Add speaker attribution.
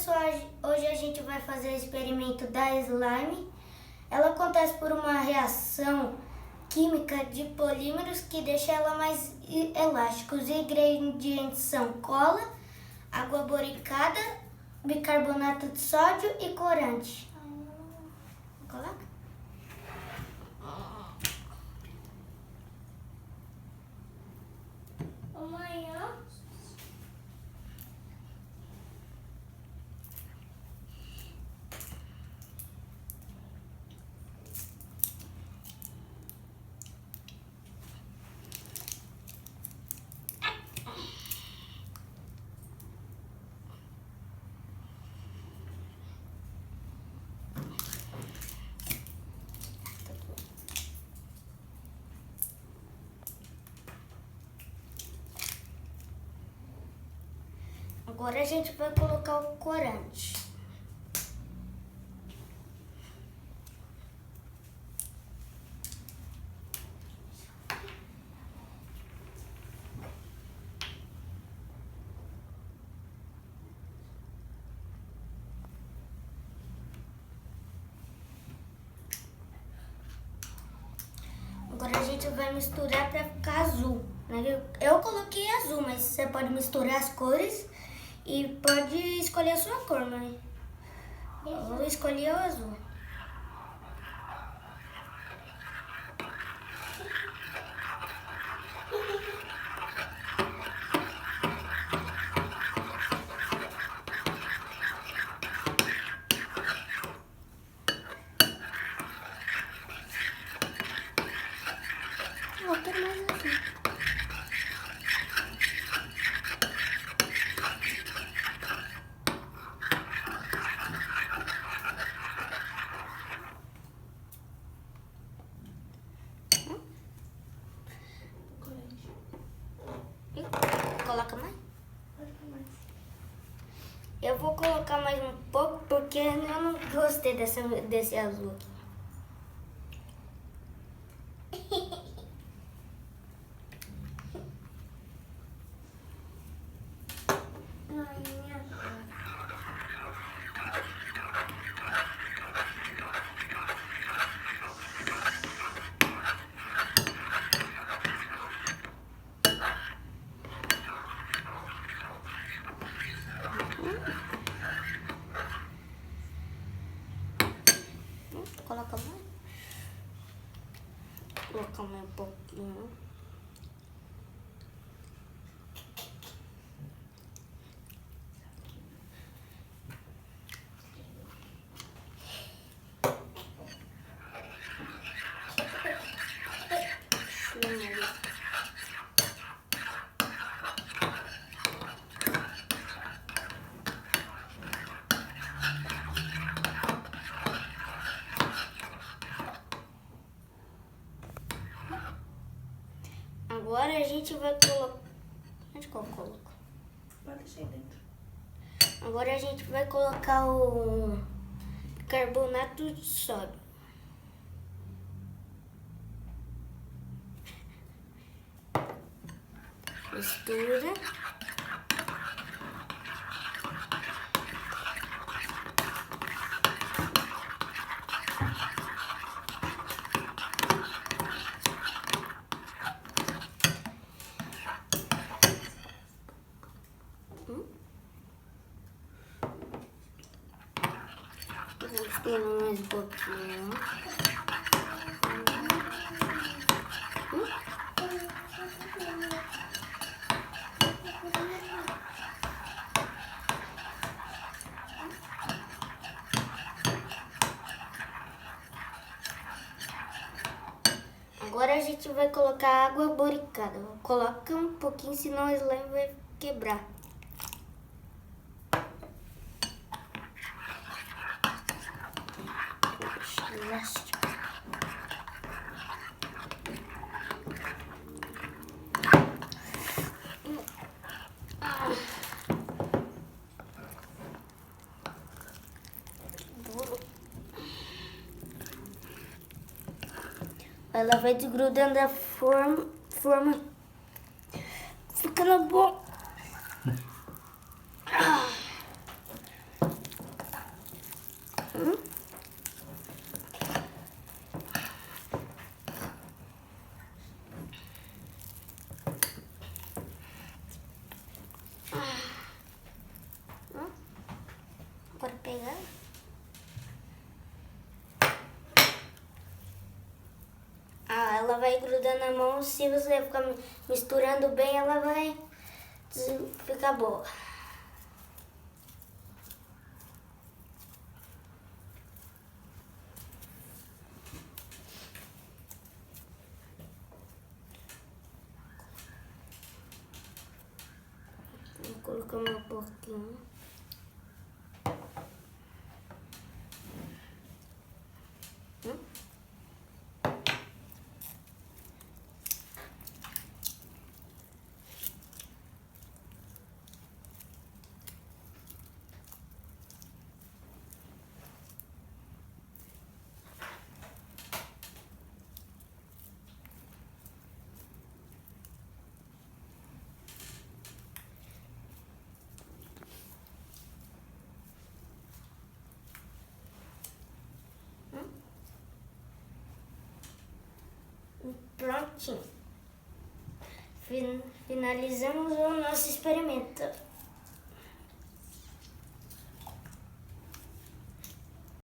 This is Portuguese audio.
Speaker 1: pessoal, hoje a gente vai fazer o experimento da slime. Ela acontece por uma reação química de polímeros que deixa ela mais elástica. Os ingredientes são cola, água boricada, bicarbonato de sódio e corante. Coloca. Amanhã. Agora a gente vai colocar o corante. Agora a gente vai misturar para ficar azul. Eu coloquei azul, mas você pode misturar as cores e pode escolher a sua cor, mãe. Eu vou escolher o azul. Eu quero mais azul. Coloca mais? Eu vou colocar mais um pouco porque eu não gostei desse azul aqui. Coloca mais. Colocar mais um pouquinho. Agora a gente vai colocar... Onde que eu coloco?
Speaker 2: Pode deixar aí dentro.
Speaker 1: Agora a gente vai colocar o carbonato de sódio. Mistura. Mistura mais um pouquinho. Agora a gente vai colocar água boricada. Coloca um pouquinho, senão o slime vai quebrar. Ela vai desgrudando a forma ficando bom. vai grudando na mão. Se você ficar misturando bem, ela vai ficar boa. Vou colocar um pouquinho. Prontinho. Finalizamos o nosso experimento.